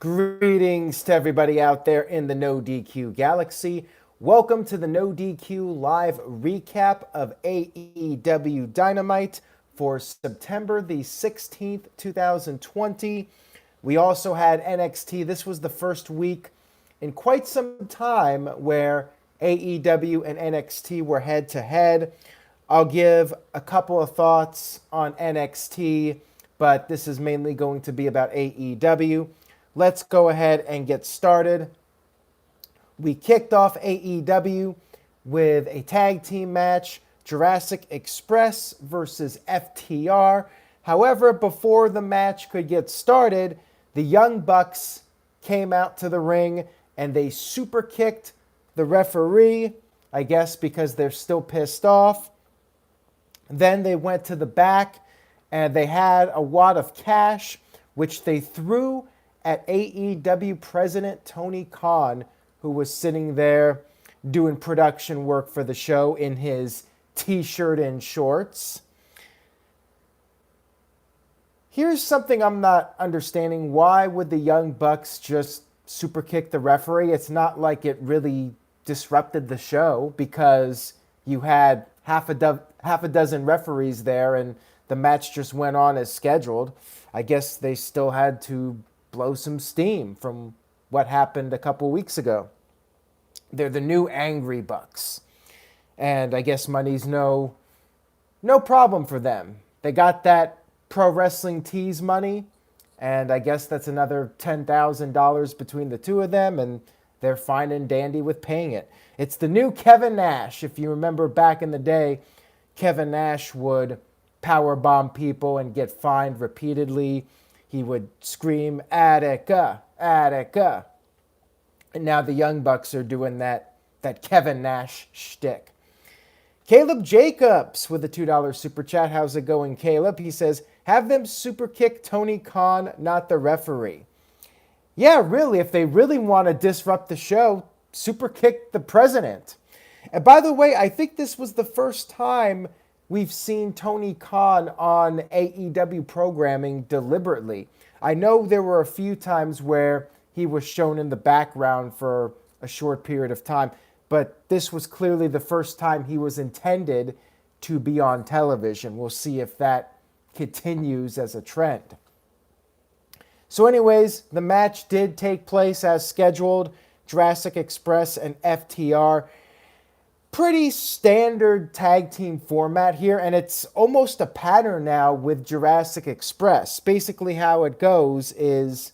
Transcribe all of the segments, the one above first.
Greetings to everybody out there in the No DQ galaxy. Welcome to the No DQ live recap of AEW Dynamite for September the 16th, 2020. We also had NXT. This was the first week in quite some time where AEW and NXT were head to head. I'll give a couple of thoughts on NXT, but this is mainly going to be about AEW. Let's go ahead and get started. We kicked off AEW with a tag team match, Jurassic Express versus FTR. However, before the match could get started, the Young Bucks came out to the ring and they super kicked the referee, I guess because they're still pissed off. Then they went to the back and they had a wad of cash, which they threw at AEW President Tony Khan, who was sitting there doing production work for the show in his t-shirt and shorts. Here's something I'm not understanding. Why would the Young Bucks just super kick the referee? It's not like it really disrupted the show because you had half a dozen referees there and the match just went on as scheduled. I guess they still had to blow some steam from what happened a couple weeks ago. They're the new Angry Bucks. And I guess money's no problem for them. They got that Pro Wrestling Tees money, and I guess that's another $10,000 between the two of them, and they're fine and dandy with paying it. It's the new Kevin Nash. If you remember back in the day, Kevin Nash would powerbomb people and get fined repeatedly. He would scream, Attica, Attica. And now the Young Bucks are doing that Kevin Nash shtick. Caleb Jacobs with a $2 super chat. How's it going, Caleb? He says, have them super kick Tony Khan, not the referee. Yeah, really, if they really want to disrupt the show, super kick the president. And by the way, I think this was the first time we've seen Tony Khan on AEW programming deliberately. I know there were a few times where he was shown in the background for a short period of time, but this was clearly the first time he was intended to be on television. We'll see if that continues as a trend. So anyways, the match did take place as scheduled. Jurassic Express and FTR. Pretty standard tag team format here, and it's almost a pattern now with Jurassic Express. Basically how it goes is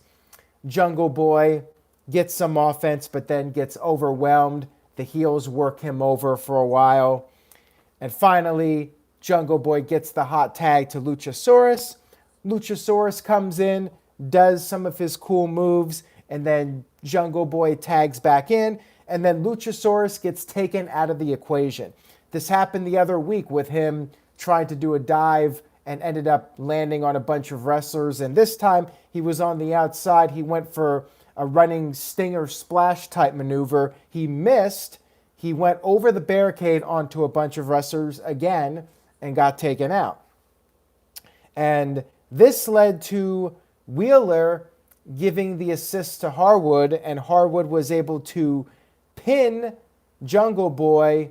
Jungle Boy gets some offense but then gets overwhelmed. The heels work him over for a while. And finally, Jungle Boy gets the hot tag to Luchasaurus. Luchasaurus comes in, does some of his cool moves, and then Jungle Boy tags back in. And then Luchasaurus gets taken out of the equation. This happened the other week with him trying to do a dive and ended up landing on a bunch of wrestlers. And this time he was on the outside. He went for a running stinger splash type maneuver. He missed. He went over the barricade onto a bunch of wrestlers again and got taken out. And this led to Wheeler giving the assist to Harwood, and Harwood was able to pin Jungle Boy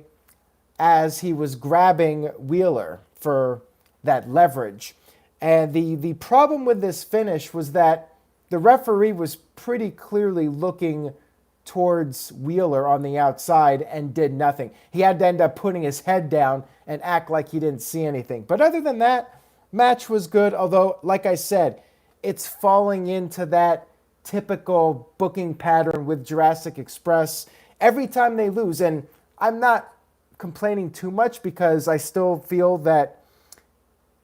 as he was grabbing Wheeler for that leverage. And the problem with this finish was that the referee was pretty clearly looking towards Wheeler on the outside and did nothing. He had to end up putting his head down and act like he didn't see anything. But other than that, match was good, although, like I said, it's falling into that typical booking pattern with Jurassic Express every time they lose. And I'm not complaining too much because I still feel that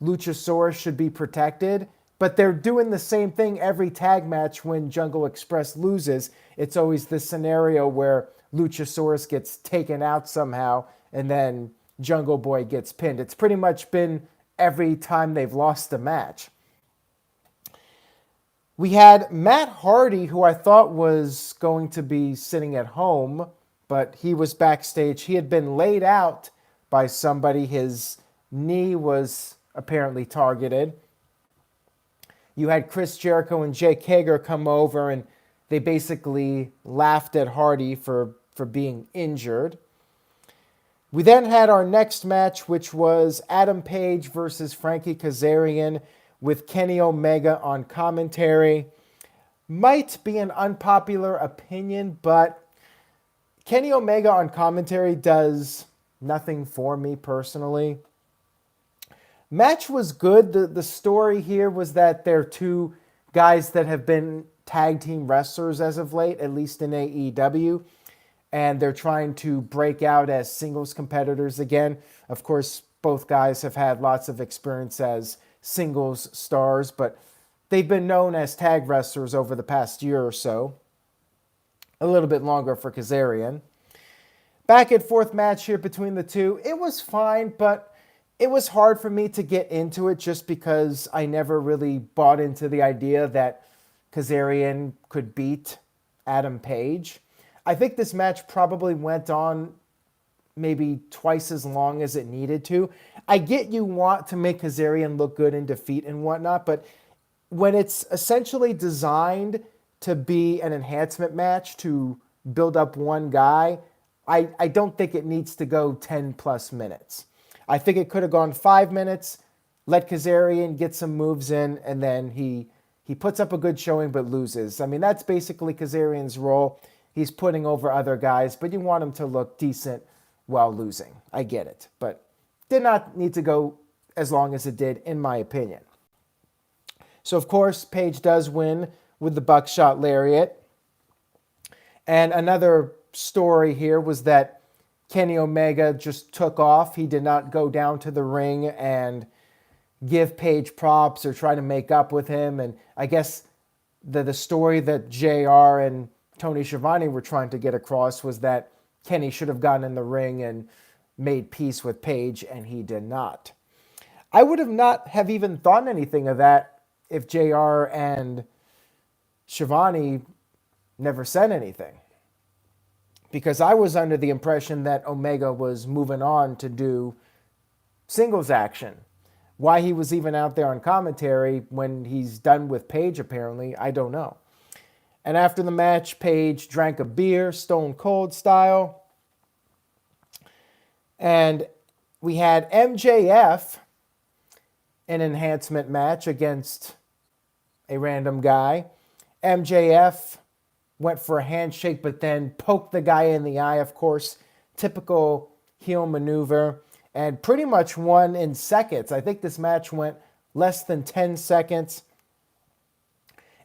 Luchasaurus should be protected. But they're doing the same thing every tag match when Jungle Express loses. It's always this scenario where Luchasaurus gets taken out somehow and then Jungle Boy gets pinned. It's pretty much been every time they've lost a match. We had Matt Hardy, who I thought was going to be sitting at home, but he was backstage. He had been laid out by somebody. His knee was apparently targeted. You had Chris Jericho and Jake Hager come over and they basically laughed at Hardy for being injured. We then had our next match, which was Adam Page versus Frankie Kazarian with Kenny Omega on commentary. Might be an unpopular opinion, but Kenny Omega on commentary does nothing for me personally. Match was good. The story here was that they're two guys that have been tag team wrestlers as of late, at least in AEW, and they're trying to break out as singles competitors again. Of course, both guys have had lots of experience as singles stars, but they've been known as tag wrestlers over the past year or so. A little bit longer for Kazarian. Back and forth match here between the two. It was fine, but it was hard for me to get into it just because I never really bought into the idea that Kazarian could beat Adam Page. I think this match probably went on maybe twice as long as it needed to. I get you want to make Kazarian look good in defeat and whatnot, but when it's essentially designed to be an enhancement match to build up one guy, I don't think it needs to go 10 plus minutes. I think it could have gone 5 minutes, let Kazarian get some moves in, and then he puts up a good showing but loses. I mean, that's basically Kazarian's role. He's putting over other guys, but you want him to look decent while losing. I get it, but did not need to go as long as it did, in my opinion. So, of course, Page does win with the buckshot lariat. And another story here was that Kenny Omega just took off. He did not go down to the ring and give Page props or try to make up with him. And I guess the story that JR and Tony Schiavone were trying to get across was that Kenny should have gotten in the ring and made peace with Page, and he did not. I would have not have even thought anything of that if JR and Schiavone never said anything. Because I was under the impression that Omega was moving on to do singles action. Why he was even out there on commentary when he's done with Page, apparently, I don't know. And after the match, Page drank a beer, Stone Cold style. And we had MJF, an enhancement match against a random guy. MJF went for a handshake, but then poked the guy in the eye, of course. Typical heel maneuver. And pretty much won in seconds. I think this match went less than 10 seconds.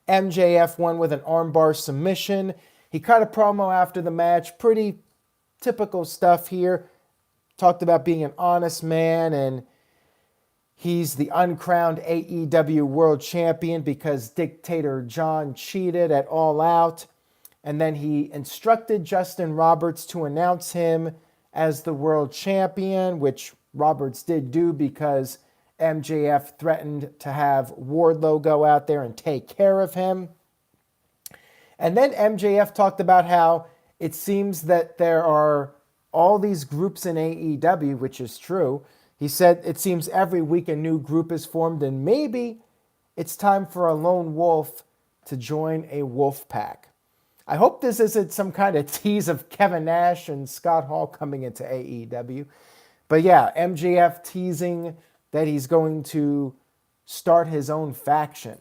MJF won with an armbar submission. He cut a promo after the match. Pretty typical stuff here. Talked about being an honest man, and he's the uncrowned AEW World Champion because Dictator John cheated at All Out. And then he instructed Justin Roberts to announce him as the World Champion, which Roberts did do because MJF threatened to have Wardlow go out there and take care of him. And then MJF talked about how it seems that there are all these groups in AEW, which is true. He said it seems every week a new group is formed, and maybe it's time for a lone wolf to join a wolf pack. I hope this isn't some kind of tease of Kevin Nash and Scott Hall coming into AEW. But yeah, MJF teasing that he's going to start his own faction.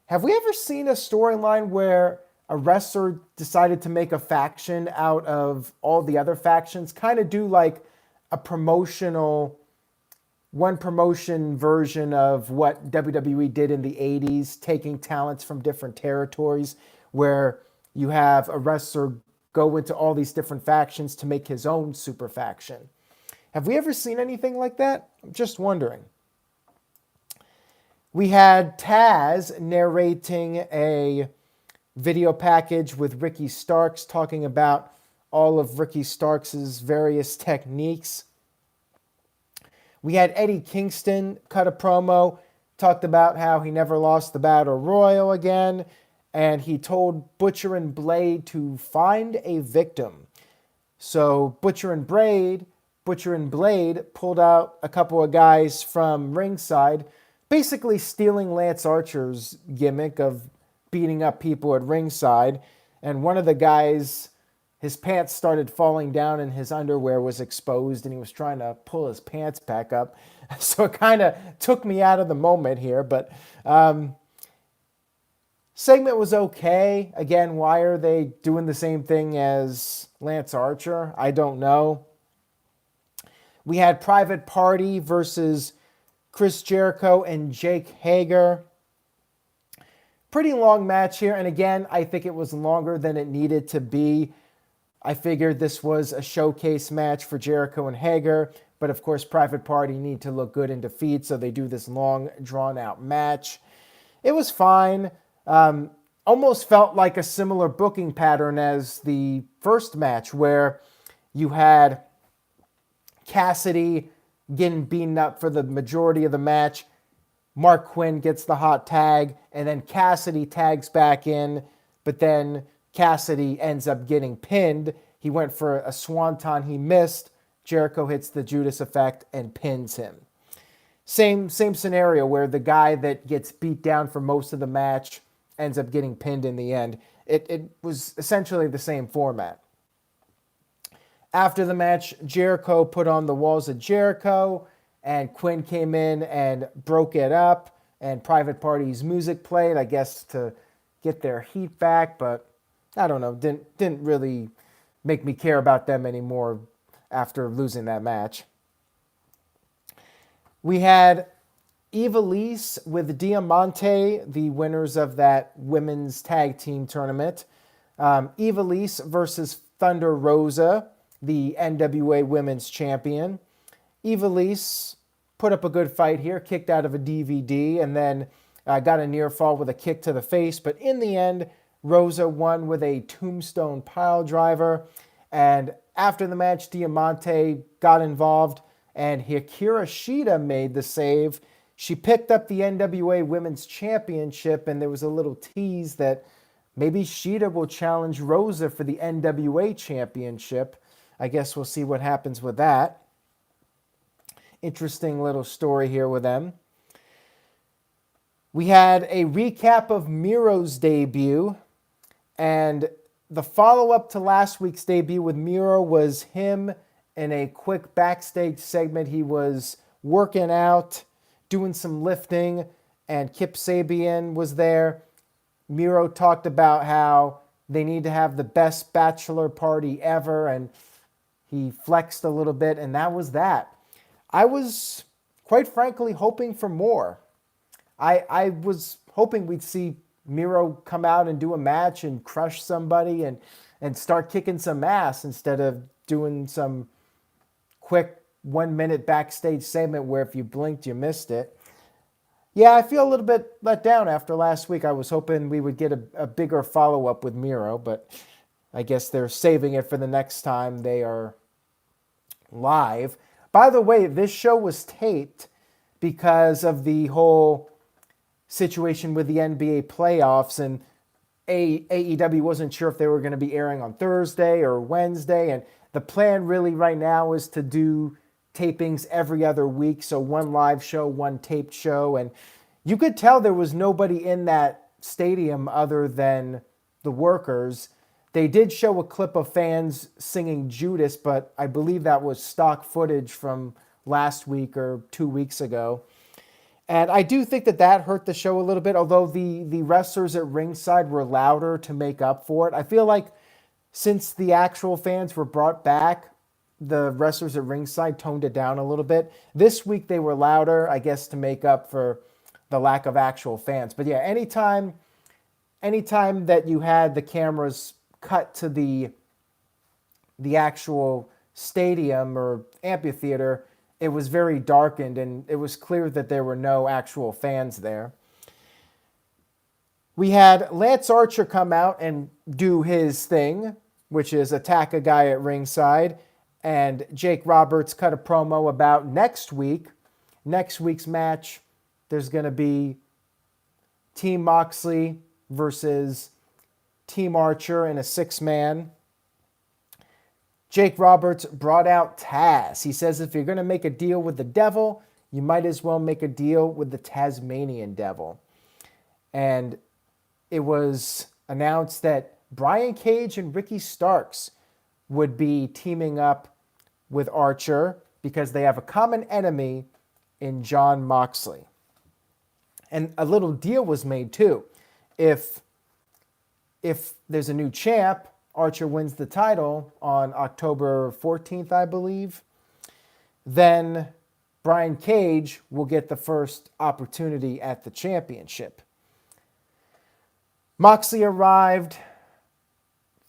Have we ever seen a storyline where a wrestler decided to make a faction out of all the other factions? Kind of do like a one promotion version of what WWE did in the 80s, taking talents from different territories, where you have a wrestler go into all these different factions to make his own super faction. Have we ever seen anything like that? I'm just wondering. We had Taz narrating a video package with Ricky Starks talking about all of Ricky Starks' various techniques. We had Eddie Kingston cut a promo, talked about how he never lost the Battle Royal again, and he told Butcher and Blade to find a victim. So Butcher and Blade pulled out a couple of guys from ringside, basically stealing Lance Archer's gimmick of beating up people at ringside. And one of the guys, his pants started falling down and his underwear was exposed and he was trying to pull his pants back up. So it kind of took me out of the moment here. But segment was okay. Again, why are they doing the same thing as Lance Archer? I don't know. We had Private Party versus Chris Jericho and Jake Hager. Pretty long match here. And again, I think it was longer than it needed to be. I figured this was a showcase match for Jericho and Hager. But of course, Private Party need to look good in defeat. So they do this long, drawn-out match. It was fine. Almost felt like a similar booking pattern as the first match where you had Cassidy getting beaten up for the majority of the match. Mark Quinn gets the hot tag, and then Cassidy tags back in, but then Cassidy ends up getting pinned. He went for a swanton, he missed. Jericho hits the Judas effect and pins him. Same scenario where the guy that gets beat down for most of the match ends up getting pinned in the end. It was essentially the same format. After the match, Jericho put on the Walls of Jericho, and Quinn came in and broke it up, and Private Party's music played, I guess, to get their heat back, but I don't know, didn't really make me care about them anymore after losing that match. We had Ivelisse with Diamante, the winners of that women's tag team tournament. Ivelisse versus Thunder Rosa, the NWA Women's Champion. Ivelisse put up a good fight here, kicked out of a DVD, and then got a near fall with a kick to the face. But in the end, Rosa won with a tombstone pile driver. And after the match, Diamante got involved, and Hikaru Shida made the save. She picked up the NWA Women's Championship, and there was a little tease that maybe Shida will challenge Rosa for the NWA Championship. I guess we'll see what happens with that. Interesting little story here with them. We had a recap of Miro's debut, and the follow-up to last week's debut with Miro was him in a quick backstage segment. He was working out, doing some lifting, and Kip Sabian was there. Miro talked about how they need to have the best bachelor party ever, and he flexed a little bit, and that was that. I was, quite frankly, hoping for more. I was hoping we'd see Miro come out and do a match and crush somebody and start kicking some ass instead of doing some quick 1 minute backstage segment where if you blinked, you missed it. Yeah, I feel a little bit let down after last week. I was hoping we would get a bigger follow-up with Miro, but I guess they're saving it for the next time they are live. By the way, this show was taped because of the whole situation with the NBA playoffs, and AEW wasn't sure if they were going to be airing on Thursday or Wednesday, and the plan really right now is to do tapings every other week, so one live show, one taped show, and you could tell there was nobody in that stadium other than the workers. They did show a clip of fans singing Judas, but I believe that was stock footage from last week or 2 weeks ago. And I do think that hurt the show a little bit, although the wrestlers at ringside were louder to make up for it. I feel like since the actual fans were brought back, the wrestlers at ringside toned it down a little bit. This week they were louder, I guess, to make up for the lack of actual fans. But yeah, anytime that you had the cameras cut to the actual stadium or amphitheater, it was very darkened, and it was clear that there were no actual fans there. We had Lance Archer come out and do his thing, which is attack a guy at ringside, and Jake Roberts cut a promo about next week. Next week's match, there's going to be Team Moxley versus Team Archer in a 6-man. Jake Roberts brought out Taz. He says if you're going to make a deal with the devil, you might as well make a deal with the Tasmanian devil. And it was announced that Brian Cage and Ricky Starks would be teaming up with Archer because they have a common enemy in Jon Moxley. And a little deal was made too. If there's a new champ, Archer wins the title on October 14th, I believe, then Brian Cage will get the first opportunity at the championship. Moxley arrived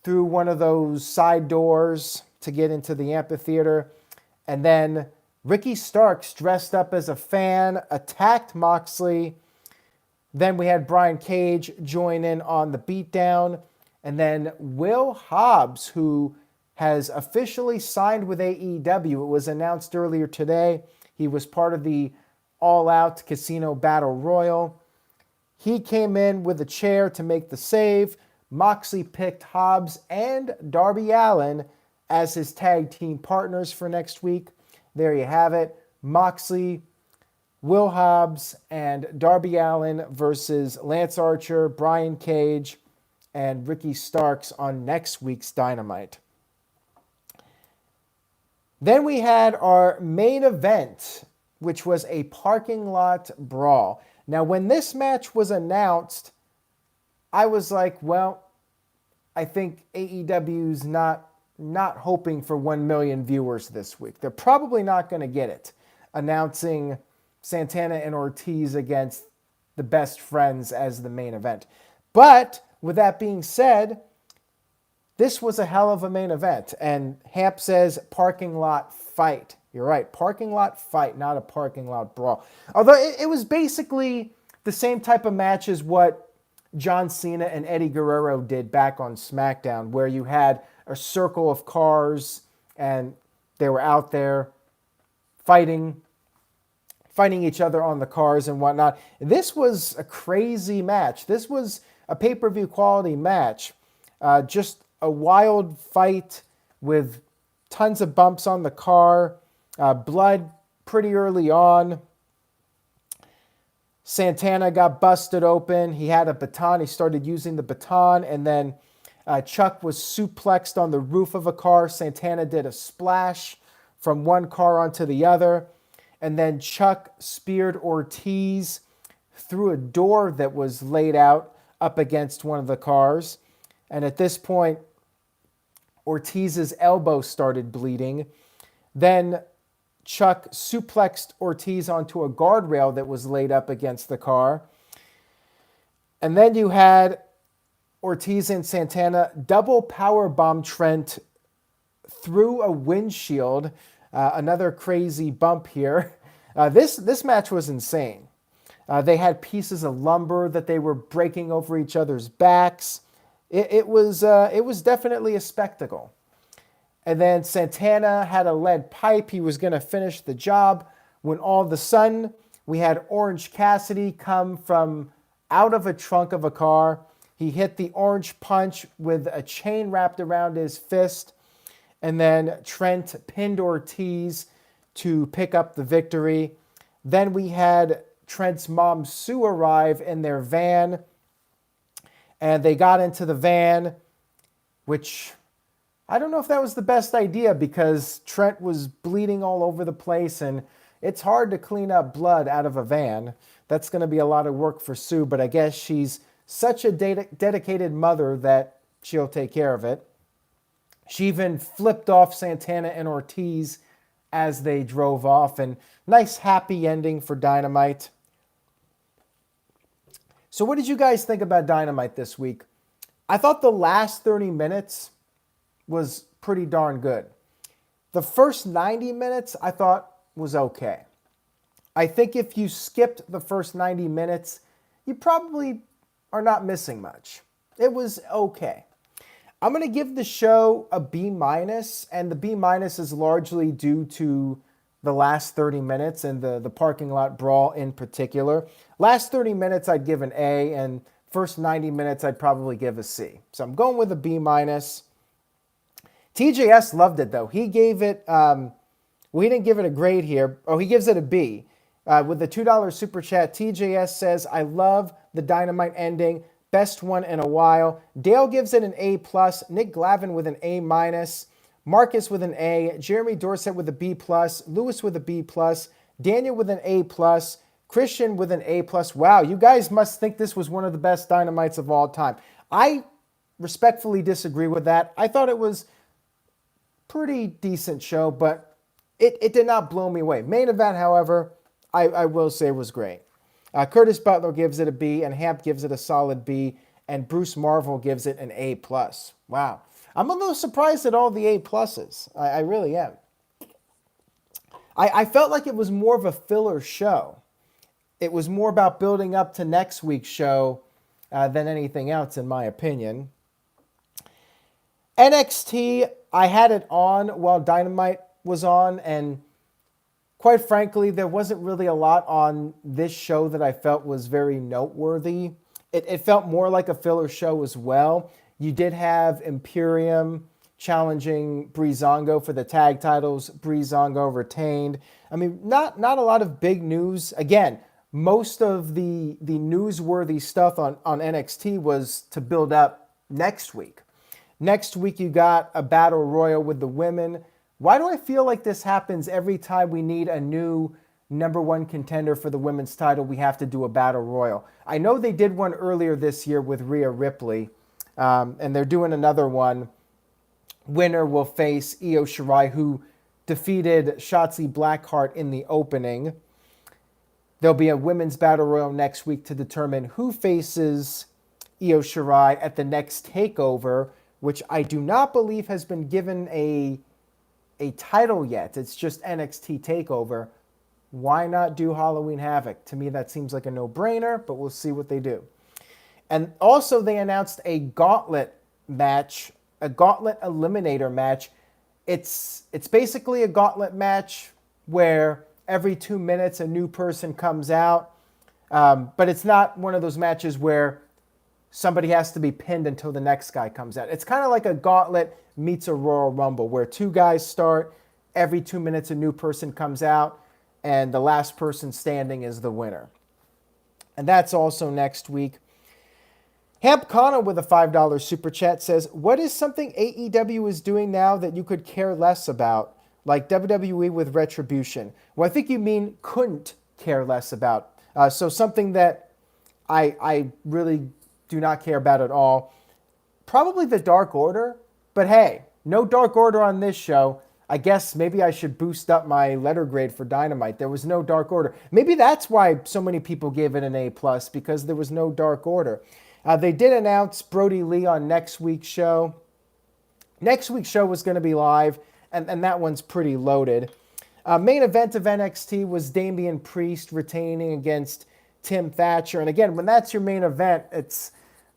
through one of those side doors to get into the amphitheater, and then Ricky Starks, dressed up as a fan, attacked Moxley. Then we had Brian Cage join in on the beatdown. And then Will Hobbs, who has officially signed with AEW. It was announced earlier today. He was part of the All Out Casino Battle Royal. He came in with a chair to make the save. Moxley picked Hobbs and Darby Allin as his tag team partners for next week. There you have it. Moxley, Will Hobbs, and Darby Allin versus Lance Archer, Brian Cage, and Ricky Starks on next week's Dynamite. Then we had our main event, which was a parking lot brawl. Now, when this match was announced, I was like, well, I think AEW's not hoping for 1 million viewers this week. They're probably not going to get it, announcing Santana and Ortiz against the Best Friends as the main event. But with that being said, this was a hell of a main event. And Hamp says parking lot fight. You're right, parking lot fight, not a parking lot brawl. Although it was basically the same type of match as what John Cena and Eddie Guerrero did back on Smackdown, where you had a circle of cars and they were out there fighting each other on the cars and whatnot. This was a crazy match. This was a pay-per-view quality match. Just a wild fight with tons of bumps on the car. Blood pretty early on. Santana got busted open. He had a baton. He started using the baton, and then Chuck was suplexed on the roof of a car. Santana did a splash from one car onto the other. And then Chuck speared Ortiz through a door that was laid out up against one of the cars. And at this point, Ortiz's elbow started bleeding. Then Chuck suplexed Ortiz onto a guardrail that was laid up against the car. And then you had Ortiz and Santana double powerbomb Trent through a windshield. Another crazy bump here. This match was insane. They had pieces of lumber that they were breaking over each other's backs. It was definitely a spectacle. And then Santana had a lead pipe. He was going to finish the job when all of a sudden we had Orange Cassidy come from out of a trunk of a car. He hit the orange punch with a chain wrapped around his fist. And then Trent pinned Ortiz to pick up the victory. Then we had Trent's mom, Sue, arrive in their van. And they got into the van, which I don't know if that was the best idea because Trent was bleeding all over the place. And it's hard to clean up blood out of a van. That's going to be a lot of work for Sue. But I guess she's such a dedicated mother that she'll take care of it. She even flipped off Santana and Ortiz as they drove off. And nice happy ending for Dynamite. So what did you guys think about Dynamite this week? I thought the last 30 minutes was pretty darn good. The first 90 minutes I thought was okay. I think if you skipped the first 90 minutes, you probably are not missing much. It was okay. I'm going to give the show a B-, and the B- is largely due to the last 30 minutes and the parking lot brawl in particular. Last 30 minutes I'd give an A, and first 90 minutes I'd probably give a C. So I'm going with a B-. TJS loved it, though. He gave it, he didn't give it a grade here. Oh, he gives it a B. With the $2 super chat, TJS says, I love the Dynamite ending. Best one in a while. Dale gives it an A+. Nick Glavin with an A-. Marcus with an A. Jeremy Dorset with a B+. Lewis with a B+. Daniel with an A+. Christian with an A+. Wow, you guys must think this was one of the best Dynamites of all time. I respectfully disagree with that. I thought it was pretty decent show, but it did not blow me away. Main event, however, I will say was great. Curtis Butler gives it a B, and Hamp gives it a solid B, and Bruce Marvel gives it an A+. Wow. I'm a little surprised at all the A+. I really am. I felt like it was more of a filler show. It was more about building up to next week's show than anything else, in my opinion. NXT, I had it on while Dynamite was on, and quite frankly, there wasn't really a lot on this show that I felt was very noteworthy. It felt more like a filler show as well. You did have Imperium challenging Breezango for the tag titles. Breezango retained. I mean, not a lot of big news. Again, most of the newsworthy stuff on NXT was to build up next week. Next week, you got a battle royal with the women. Why do I feel like this happens every time we need a new number one contender for the women's title? We have to do a battle royal. I know they did one earlier this year with Rhea Ripley, and they're doing another one. Winner will face Io Shirai, who defeated Shotzi Blackheart in the opening. There'll be a women's battle royal next week to determine who faces Io Shirai at the next takeover, which I do not believe has been given a title yet. It's just NXT TakeOver. Why not do Halloween Havoc? To me, that seems like a no-brainer, but we'll see what they do. And also, they announced a gauntlet match, a gauntlet eliminator match. It's basically a gauntlet match where every 2 minutes a new person comes out, but it's not one of those matches where somebody has to be pinned until the next guy comes out. It's kind of like a gauntlet meets a Royal Rumble where two guys start, every 2 minutes a new person comes out, and the last person standing is the winner. And that's also next week. Hamp Connor with a $5 super chat says, what is something AEW is doing now that you could care less about, like WWE with Retribution? Well, I think you mean couldn't care less about. So something that I really do not care about at all. Probably the Dark Order, but hey, no Dark Order on this show. I guess maybe I should boost up my letter grade for Dynamite. There was no Dark Order. Maybe that's why so many people gave it an A+, because there was no Dark Order. They did announce Brody Lee on next week's show. Next week's show was going to be live, and that one's pretty loaded. Main event of NXT was Damian Priest retaining against Tim Thatcher. And again, when that's your main event, it's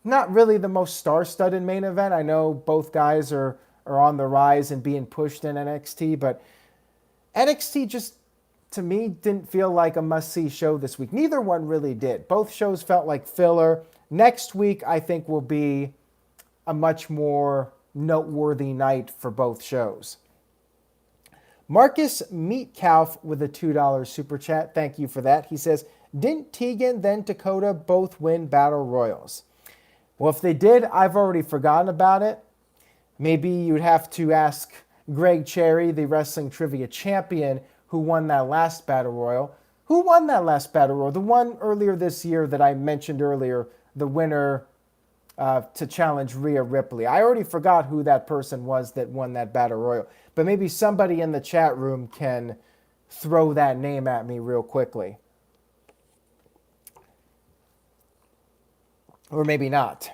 not really the most star-studded main event. I know both guys are on the rise and being pushed in NXT, but NXT just, to me, didn't feel like a must-see show this week. Neither one really did. Both shows felt like filler. Next week, I think, will be a much more noteworthy night for both shows. Marcus Meatcalf with a $2 super chat. Thank you for that. He says, didn't Tegan then Dakota both win Battle Royals? Well, if they did, I've already forgotten about it. Maybe you'd have to ask Greg Cherry, the Wrestling Trivia Champion, who won that last Battle Royal. Who won that last Battle Royal? The one earlier this year that I mentioned earlier, the winner to challenge Rhea Ripley. I already forgot who that person was that won that Battle Royal. But maybe somebody in the chat room can throw that name at me real quickly. Or maybe not.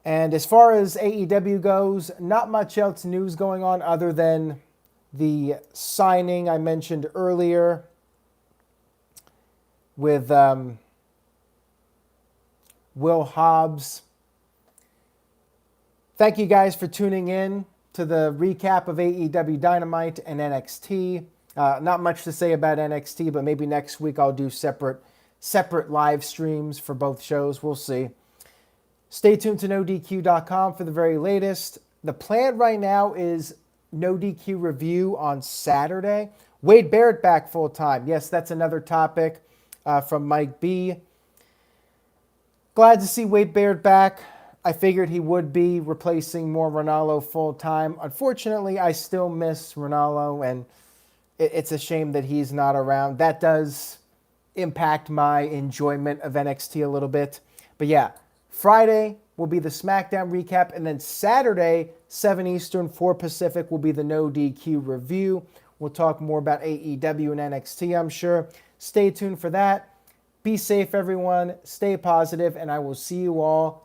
And as far as AEW goes, not much else news going on other than the signing I mentioned earlier with Will Hobbs. Thank you guys for tuning in to the recap of AEW Dynamite and NXT. Not much to say about NXT, but maybe next week I'll do separate live streams for both shows. We'll see. Stay tuned to NoDQ.com for the very latest. The plan right now is No DQ review on Saturday. Wade Barrett back full time. Yes, that's another topic from Mike B. Glad to see Wade Baird back. I figured he would be replacing more Ronaldo full time. Unfortunately, I still miss Ronaldo, and it's a shame that he's not around. That does impact my enjoyment of NXT a little bit. But yeah, Friday will be the SmackDown recap, and then Saturday, 7 Eastern, 4 Pacific, will be the No DQ review. We'll talk more about AEW and NXT, I'm sure. Stay tuned for that. Be safe, everyone. Stay positive, and I will see you all